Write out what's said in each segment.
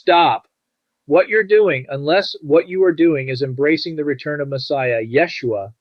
Stop what you're doing, unless what you are doing is embracing the return of Messiah, Yeshua.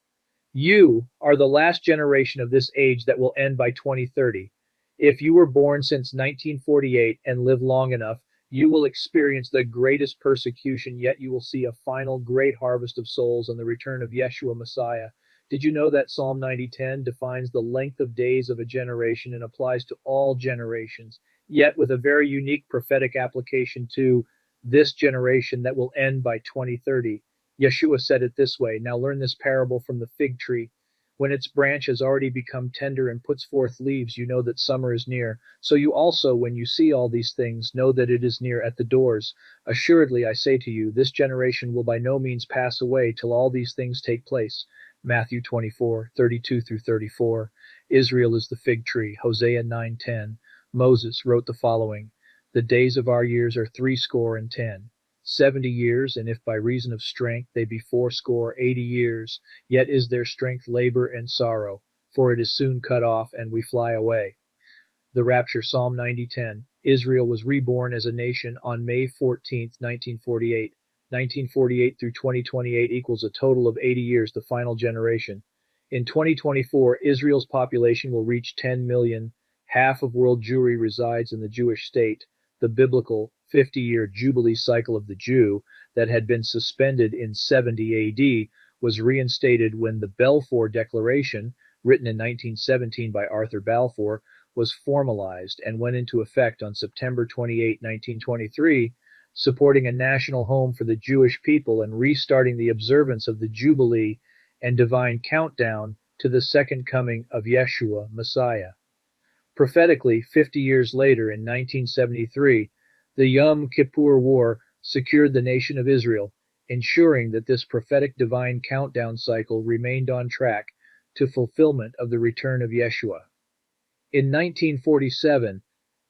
You are the last generation of this age that will end by 2030. If you were born since 1948 and live long enough, you will experience the greatest persecution, yet you will see a final great harvest of souls and the return of Yeshua Messiah. Did you know that Psalm 90:10 defines the length of days of a generation and applies to all generations, yet with a very unique prophetic application to this generation that will end by 2030? Yeshua said it this way. Now learn this parable from the fig tree. When its branch has already become tender and puts forth leaves, you know that summer is near. So you also, when you see all these things, know that it is near at the doors. Assuredly, I say to you, this generation will by no means pass away till all these things take place. Matthew 24:32 through 34. Israel is the fig tree. Hosea 9:10. Moses wrote the following. The days of our years are 70 and 10. 70 years, and if by reason of strength they be 80 years, yet is their strength labor and sorrow, for it is soon cut off, and we fly away. The rapture, Psalm 90:10. Israel was reborn as a nation on May 14, 1948. 1948 through 2028 equals a total of 80 years, the final generation. In 2024, Israel's population will reach 10 million. Half of world Jewry resides in the Jewish state. The biblical 50-year Jubilee cycle of the Jew that had been suspended in 70 AD was reinstated when the Balfour Declaration, written in 1917 by Arthur Balfour, was formalized and went into effect on September 28, 1923, supporting a national home for the Jewish people and restarting the observance of the Jubilee and divine countdown to the second coming of Yeshua, Messiah. Prophetically, 50 years later, in 1973, the Yom Kippur War secured the nation of Israel, ensuring that this prophetic divine countdown cycle remained on track to fulfillment of the return of Yeshua. In 1947,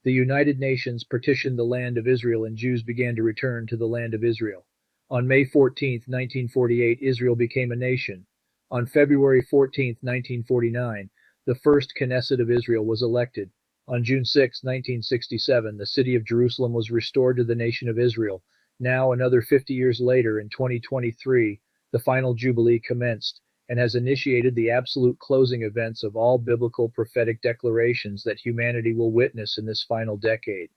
the United Nations partitioned the land of Israel and Jews began to return to the land of Israel. On May 14, 1948, Israel became a nation. On February 14, 1949, the first Knesset of Israel was elected. On June 6, 1967, the city of Jerusalem was restored to the nation of Israel. Now, another 50 years later, in 2023, the final Jubilee commenced and has initiated the absolute closing events of all biblical prophetic declarations that humanity will witness in this final decade.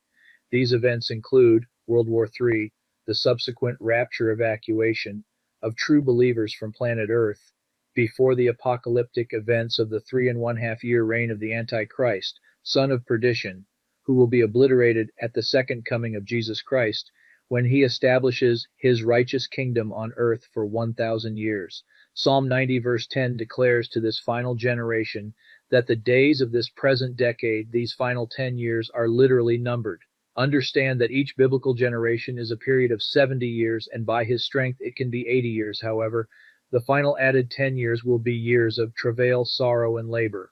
These events include World War III, the subsequent rapture evacuation of true believers from planet Earth, before the apocalyptic events of the 3.5-year reign of the Antichrist, son of perdition, who will be obliterated at the second coming of Jesus Christ, when he establishes his righteous kingdom on earth for 1,000 years. Psalm 90 verse 10 declares to this final generation that the days of this present decade, these final 10 years, are literally numbered. Understand that each biblical generation is a period of 70 years, and by his strength it can be 80 years, however. The final added 10 years will be years of travail, sorrow, and labor.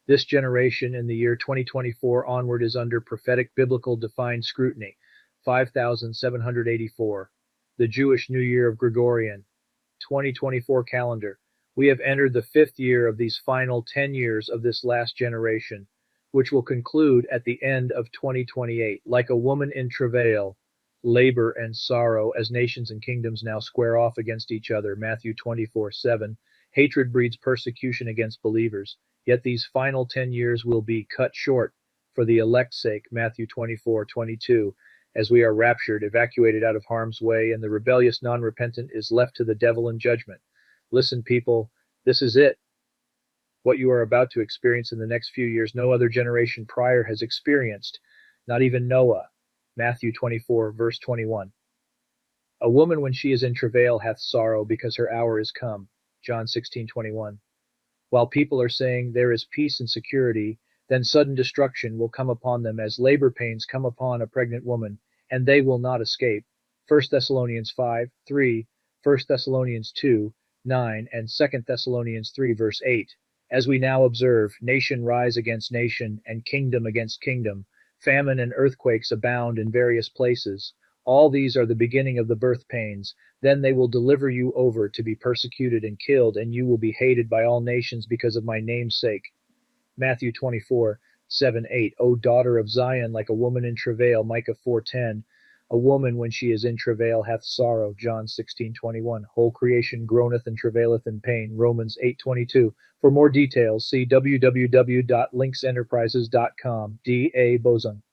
This generation in the year 2024 onward is under prophetic biblical defined scrutiny. 5784. The Jewish New Year of Gregorian 2024 calendar. We have entered the 5th year of these final 10 years of this last generation, which will conclude at the end of 2028. Like a woman in travail, labor and sorrow, as nations and kingdoms now square off against each other. Matthew 24:7. Hatred breeds persecution against believers, yet these final 10 years will be cut short for the elect's sake. Matthew 24:22. As we are raptured, evacuated out of harm's way, and the rebellious non-repentant is left to the devil in judgment. Listen, people, this is it. What you are about to experience in the next few years, no other generation prior has experienced, not even Noah. Matthew 24, verse 21. A woman, when she is in travail, hath sorrow, because her hour is come. John 16:21. While people are saying there is peace and security, then sudden destruction will come upon them as labor pains come upon a pregnant woman, and they will not escape. 1 Thessalonians 5:3, 1 Thessalonians 2:9, and 2 Thessalonians 3, verse 8. As we now observe, nation rise against nation, and kingdom against kingdom. Famine and earthquakes abound in various places. All these are the beginning of the birth pains. Then they will deliver you over to be persecuted and killed, and you will be hated by all nations because of my name's sake. Matthew 24:7-8. O daughter of Zion, like a woman in travail. Micah 4:10. A woman, when she is in travail, hath sorrow. John 16:21. Whole creation groaneth and travaileth in pain. Romans 8:22. For more details, see www.linksenterprises.com. D.A. BOZUNG.